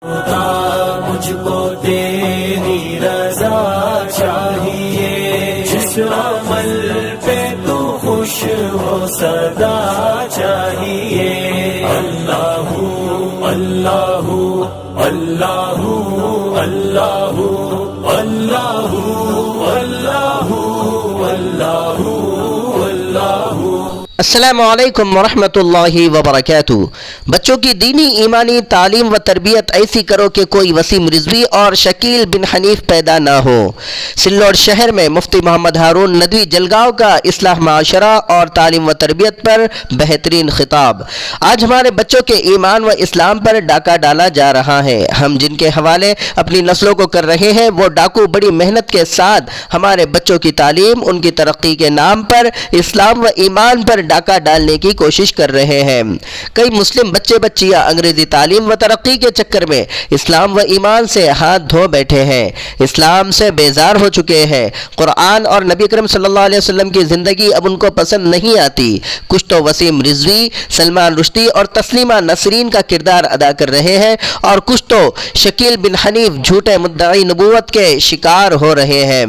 مجھ کو تیری رضا چاہیے، جس عمل پہ تو خوش ہو سدا چاہیے۔ اللہ اللہ اللہ اللہ اللہ اللہ اللہ اللہ۔ السلام علیکم ورحمۃ اللہ وبرکاتہ۔ بچوں کی دینی ایمانی تعلیم و تربیت ایسی کرو کہ کوئی وسیم رضوی اور شکیل بن حنیف پیدا نہ ہو۔ سلوڑ شہر میں مفتی محمد ہارون ندوی جلگاؤں کا اصلاح معاشرہ اور تعلیم و تربیت پر بہترین خطاب۔ آج ہمارے بچوں کے ایمان و اسلام پر ڈاکہ ڈالا جا رہا ہے۔ ہم جن کے حوالے اپنی نسلوں کو کر رہے ہیں، وہ ڈاکو بڑی محنت کے ساتھ ہمارے بچوں کی تعلیم، ان کی ترقی کے نام پر اسلام و ایمان پر ڈاکہ ڈالنے کی کوشش کر رہے ہیں۔ کئی مسلم بچے بچیاں انگریزی تعلیم و ترقی کے چکر میں اسلام و ایمان سے ہاتھ دھو بیٹھے ہیں، اسلام سے بیزار ہو چکے ہیں۔ قرآن اور نبی اکرم صلی اللہ علیہ وسلم کی زندگی اب ان کو پسند نہیں آتی۔ کچھ تو وسیم رضوی، سلمان رشدی اور تسلیمہ نسرین کا کردار ادا کر رہے ہیں، اور کچھ تو شکیل بن حنیف جھوٹے مدعی نبوت کے شکار ہو رہے ہیں۔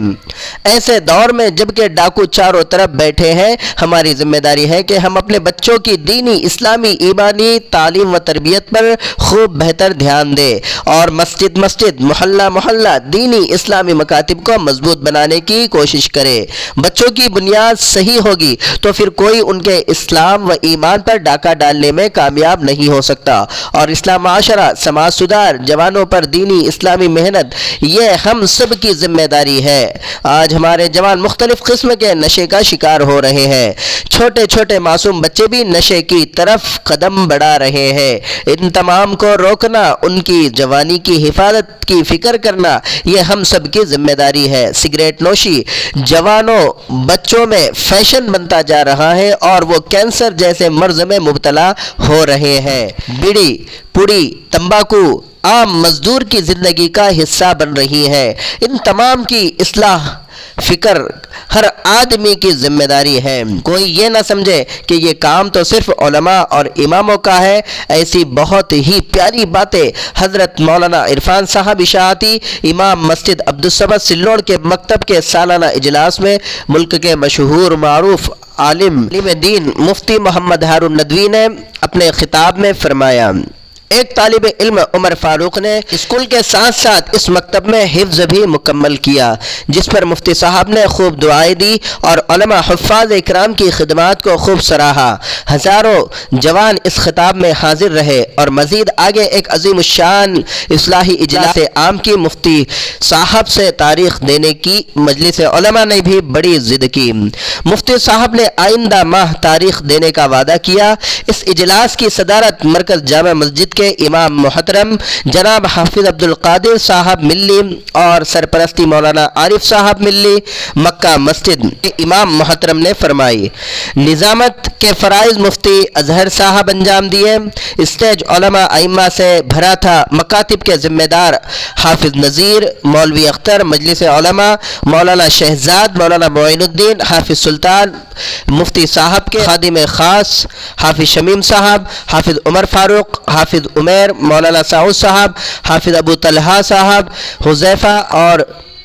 ایسے دور میں جبکہ ڈاکو چاروں طرف بیٹھے ہیں، ہماری ذمہ داری ہے کہ ہم اپنے بچوں کی دینی اسلامی ایمانی تعلیم و تربیت پر خوب بہتر دھیان دیں، اور مسجد مسجد، محلہ محلہ دینی اسلامی مکاتب کو مضبوط بنانے کی کوشش کریں۔ بچوں کی بنیاد صحیح ہوگی تو پھر کوئی ان کے اسلام و ایمان پر ڈاکہ ڈالنے میں کامیاب نہیں ہو سکتا، اور اسلام معاشرہ، سماج سدھار، جوانوں پر دینی اسلامی محنت، یہ ہم سب کی ذمہ داری ہے۔ آج ہمارے جوان مختلف قسم کے نشے کا شکار ہو رہے ہیں۔ چھوٹے چھوٹے معصوم بچے بھی نشے کی طرف قدم بڑھا رہے ہیں۔ ان تمام کو روکنا، ان کی جوانی کی حفاظت کی فکر کرنا، یہ ہم سب کی ذمہ داری ہے۔ سگریٹ نوشی جوانوں بچوں میں فیشن بنتا جا رہا ہے، اور وہ کینسر جیسے مرض میں مبتلا ہو رہے ہیں۔ بیڑی، پوڑی، تمباکو عام مزدور کی زندگی کا حصہ بن رہی ہے۔ ان تمام کی اصلاح فکر ہر آدمی کی ذمہ داری ہے۔ کوئی یہ نہ سمجھے کہ یہ کام تو صرف علماء اور اماموں کا ہے۔ ایسی بہت ہی پیاری باتیں حضرت مولانا عرفان صاحب اشاعتی، امام مسجد عبدالصمد سلوڑ کے مکتب کے سالانہ اجلاس میں ملک کے مشہور معروف عالم دین مفتی محمد ہارون ندوی نے اپنے خطاب میں فرمایا۔ ایک طالب علم عمر فاروق نے اسکول کے ساتھ ساتھ اس مکتب میں حفظ بھی مکمل کیا، جس پر مفتی صاحب نے خوب دعائیں دی اور علماء حفاظ اکرام کی خدمات کو خوب سراہا۔ ہزاروں جوان اس خطاب میں حاضر رہے، اور مزید آگے ایک عظیم الشان اصلاحی اجلاس عام کی مفتی صاحب سے تاریخ دینے کی مجلس علماء نے بھی بڑی ضد کی۔ مفتی صاحب نے آئندہ ماہ تاریخ دینے کا وعدہ کیا۔ اس اجلاس کی صدارت مرکز جامع مسجد کے امام محترم جناب حافظ عبدالقادر صاحب ملی اور سرپرستی مولانا عارف صاحب ملی مکہ مسجد کے امام محترم نے فرمائی۔ نظامت کے فرائض مفتی اظہر صاحب انجام دیے۔ اسٹیج علماء ائمہ سے بھرا تھا۔ مکاتب کے ذمہ دار حافظ نذیر، مولوی اختر، مجلس علماء مولانا شہزاد، مولانا معین الدین، حافظ سلطان، مفتی صاحب کے خادم خاص حافظ شمیم صاحب، حافظ عمر فاروق، حافظ عمیر، مولانا سعود صاحب، حافظ ابو طلحہ صاحب، حذیفہ اور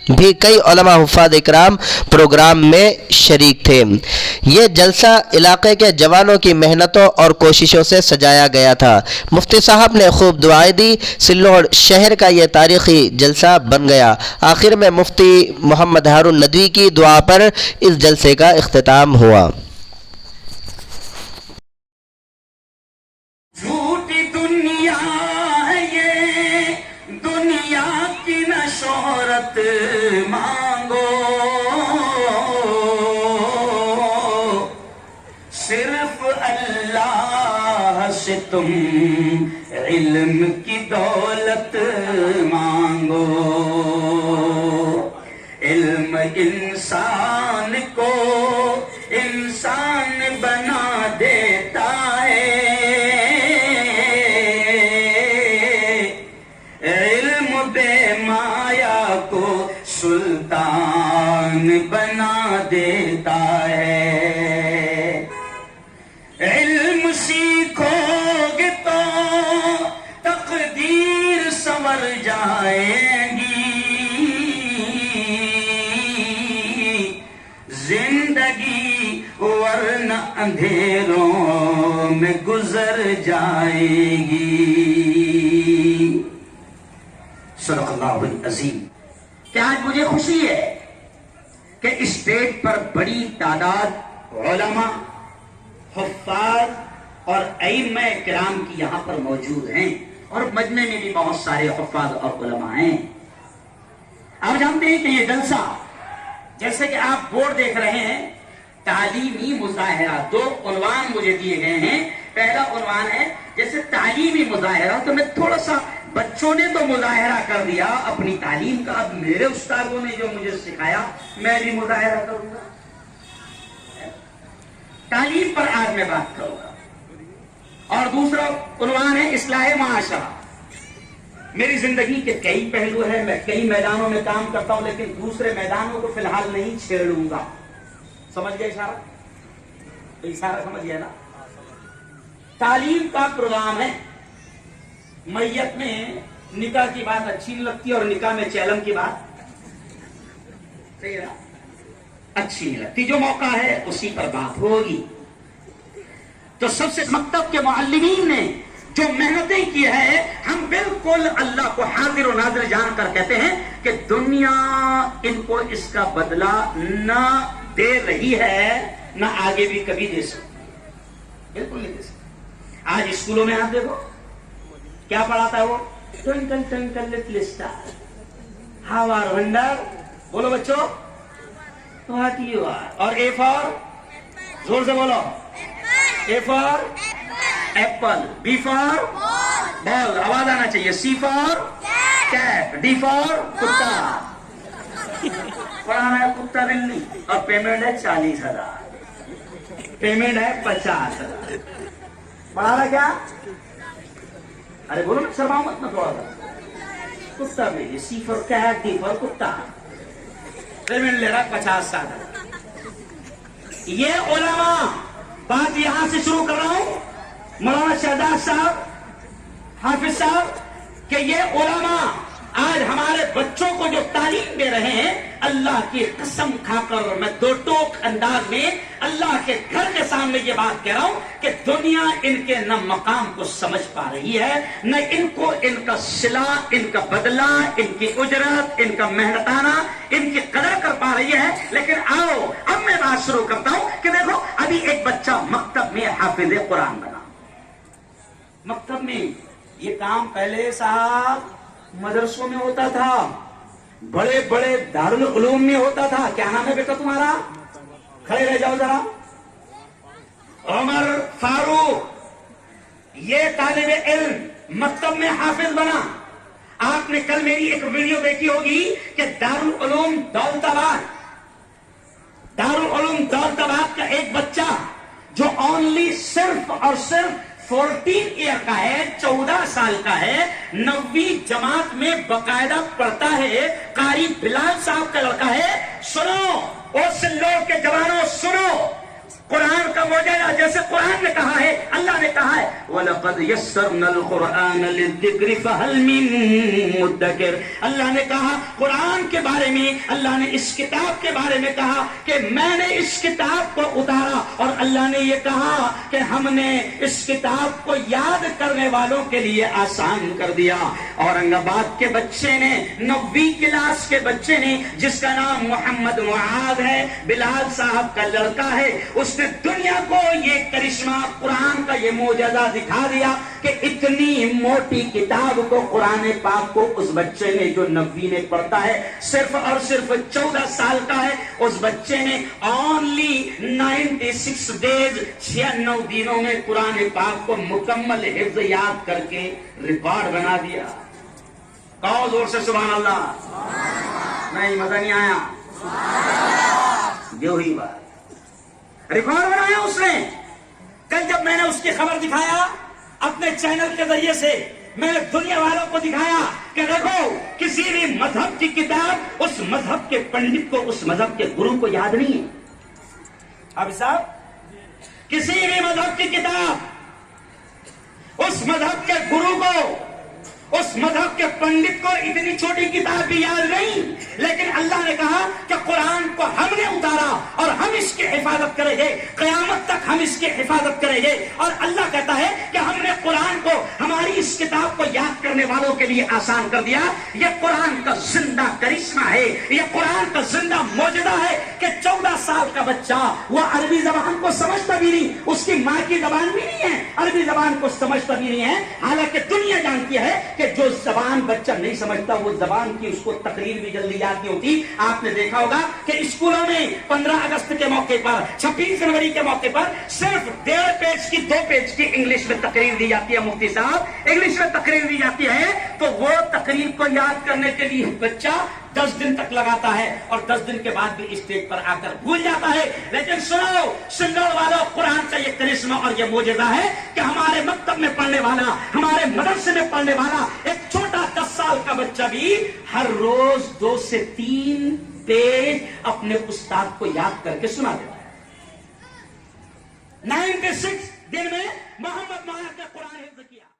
بھی کئی علماء حفاظ اکرام پروگرام میں شریک تھے۔ یہ جلسہ علاقے کے جوانوں کی محنتوں اور کوششوں سے سجایا گیا تھا۔ مفتی صاحب نے خوب دعائیں دی۔ سلوڑ شہر کا یہ تاریخی جلسہ بن گیا۔ آخر میں مفتی محمد ہارون ندوی کی دعا پر اس جلسے کا اختتام ہوا۔ مانگو صرف اللہ سے تم علم کی دولت مانگو۔ علم انسان کو انسان بنا دیتا ہے، علم بے مایا کو سلطان بنا دیتا ہے۔ علم سیکھو گے تو تقدیر سمجھ سنور جائے گی، زندگی ورنہ اندھیروں میں گزر جائے گی۔ صدق اللہ العظیم۔ کیا آج مجھے خوشی ہے کہ اسٹیج پر بڑی تعداد علماء، حفاظ اور ائمہ کرام کی یہاں پر موجود ہیں، اور مجمع میں بھی بہت سارے حفاظ اور علماء ہیں۔ آپ جانتے ہیں کہ یہ جلسہ، جیسے کہ آپ بورڈ دیکھ رہے ہیں، تعلیمی مظاہرہ، دو عنوان مجھے دیے گئے ہیں۔ پہلا عنوان ہے جیسے تعلیمی مظاہرہ، تو میں تھوڑا سا، بچوں نے تو مظاہرہ کر دیا اپنی تعلیم کا، اب میرے استادوں نے جو مجھے سکھایا میں بھی مظاہرہ کروں گا۔ تعلیم پر آج میں بات کروں گا۔ اور دوسرا عنوان ہے اصلاح معاشرہ۔ میری زندگی کے کئی پہلو ہیں، میں کئی میدانوں میں کام کرتا ہوں، لیکن دوسرے میدانوں کو فی الحال نہیں چھیڑوں گا۔ سمجھ گئے اشارہ؟ اشارہ سمجھ گیا نا؟ تعلیم کا پروگرام ہے۔ میت میں نکاح کی بات اچھی نہیں لگتی، اور نکاح میں چیلم کی بات صحیح ہے نا؟ اچھی نہیں لگتی۔ جو موقع ہے اسی پر بات ہوگی۔ تو سب سے مکتب کے معلمین نے جو محنتیں کی ہے، ہم بالکل اللہ کو حاضر و ناظر جان کر کہتے ہیں کہ دنیا ان کو اس کا بدلہ نہ دے رہی ہے، نہ آگے بھی کبھی دے سکتی، بالکل نہیں دے سکتی۔ آج اسکولوں میں آپ دیکھو کیا پڑھاتا ہے وہ؟ Twinkle twinkle little star, how are wonder, بولو بچوں، واٹ یو آر۔ اور اے فار، زور سے بولو، اے فار ایپل، بی فار بال، آواز آنا چاہیے، سی فار کیٹ، ڈی فار کتا۔ پڑھانا ہے کتا بلی، اور پیمنٹ ہے 40,000، پیمنٹ ہے 50,000۔ پڑھانا کیا؟ ارے بولو نا، شرماؤ مت نا تھوڑا سا۔ کتا بلی، سی فار کیٹ، ڈی فار کتا، پیمنٹ لے رہا 50,000۔ یہ علماء، بات یہاں سے شروع کر رہا ہوں، مولانا شہزاد صاحب، حافظ صاحب، کہ یہ علماء آج ہمارے بچوں کو جو تعلیم دے رہے ہیں، اللہ کی قسم کھا کر میں دو ٹوک انداز میں اللہ کے گھر کے سامنے یہ بات کہہ رہا ہوں کہ دنیا ان کے نہ مقام کو سمجھ پا رہی ہے، نہ ان کو ان کا صلہ، ان کا بدلہ، ان کی اجرت، ان کا محنتانہ، ان کی قدر کر پا رہی ہے۔ لیکن آؤ اب میں بات شروع کرتا ہوں کہ دیکھو، ابھی ایک بچہ مکتب میں حافظ قرآن بنا۔ مکتب میں یہ کام پہلے صاحب مدرسوں میں ہوتا تھا، بڑے بڑے دارالعلوم میں ہوتا تھا۔ کیا نام ہے بیٹا تمہارا؟ کھڑے رہ جاؤ ذرا۔ عمر فاروق، یہ طالب علم مکتب میں حافظ بنا۔ آپ نے کل میری ایک ویڈیو دیکھی ہوگی کہ دارالعلوم دولت آباد کا ایک بچہ جو اونلی صرف اور صرف 14 ایئر کا ہے، 14 سال کا ہے، 9ویں جماعت میں باقاعدہ پڑھتا ہے، قاری بلال صاحب کا لڑکا ہے۔ سنو او سلور کے جوانوں، سنو، قرآن کا معجزہ جیسے قرآن نے کہا ہے، اللہ نے کہا ہے وَلَقَدْ يَسَّرْنَا الْقُرْآنَ لِلذِّكْرِ فَهَلْ مِن مُدَّكِرٍ۔ اللہ نے کہا قرآن کے بارے میں، اللہ نے اس کتاب کے بارے میں کہا کہ میں نے اس کتاب کو اتارا، اور اللہ نے یہ کہا کہ ہم نے اس کتاب کو یاد کرنے والوں کے لیے آسان کر دیا۔ اورنگ آباد کے بچے نے، 9ویں کلاس کے بچے نے، جس کا نام محمد معاذ ہے، بلال صاحب کا لڑکا ہے، اس نے دنیا کو یہ کرشمہ قرآن کا یہ معجزہ دکھا دیا کہ اتنی موٹی کتاب کو، قرآن پاک کو، اس بچے نے جو 9ویں میں پڑھتا ہے، صرف اور صرف 14 سال کا ہے، اس بچے نے اونلی 96 ڈیز، 96 دنوں میں قرآن پاک کو مکمل حفظ یاد کر کے ریکارڈ بنا دیا۔ کہو زور سے سبحان اللہ۔ نہیں مزہ نہیں آیا؟ جو ہی بات، ریکارڈ بنایا اس نے۔ کل جب میں نے اس کی خبر دکھایا اپنے چینل کے ذریعے سے، میں نے دنیا والوں کو دکھایا کہ دیکھو، کسی بھی مذہب کی کتاب اس مذہب کے پنڈت کو، اس مذہب کے گرو کو یاد نہیں ہے۔ اب صاحب، کسی بھی مذہب کی کتاب اس مذہب کے گرو کو، اس مذہب کے پنڈت کو اتنی چھوٹی کتاب بھی یاد نہیں، لیکن اللہ نے کہا کہ قرآن کو ہم نے اتارا اور ہم اس کی حفاظت کریں گے، قیامت تک ہم اس کی حفاظت کریں گے۔ اور اللہ کہتا ہے کہ ہم نے قرآن کو، ہماری اس کتاب کو یاد کرنے والوں کے لیے آسان کر دیا۔ یہ قرآن کا زندہ کرشمہ ہے، یہ قرآن کا زندہ معجزہ ہے کہ 14 سال کا بچہ وہ عربی زبان کو سمجھتا بھی نہیں، اس کی ماں کی زبان بھی نہیں ہے، عربی زبان کو سمجھتا بھی نہیں ہے، حالانکہ دنیا جانتی ہے کہ جو زبان بچہ نہیں سمجھتا وہ زبان کی اس کو تقریر بھی جلدی یاد نہیں ہوتی۔ آپ نے دیکھا ہوگا کہ اسکولوں میں 15 اگست کے موقع پر، 26 جنوری کے موقع پر صرف 1.5 پیج کی 2 پیج کی انگلش میں تقریر دی جاتی ہے، مفتی صاحب انگلش میں تقریر دی جاتی ہے، تو وہ تقریر کو یاد کرنے کے لیے بچہ 10 دن تک لگاتا ہے اور 10 دن کے بعد بھی اسٹیج پر آ کر بھول جاتا ہے۔ لیکن سنو سنگڑ والوں، قرآن کا یہ کرشمہ اور یہ معجزہ ہے کہ ہمارے مکتب میں پڑھنے والا، ہمارے مدرسے میں پڑھنے والا ایک چھوٹا 10 سال کا بچہ بھی ہر روز 2 سے 3 پیج اپنے استاد کو یاد کر کے سنا دیتا ہے۔ 96 دن میں محمد مولانا کا قرآن حفظ کیا۔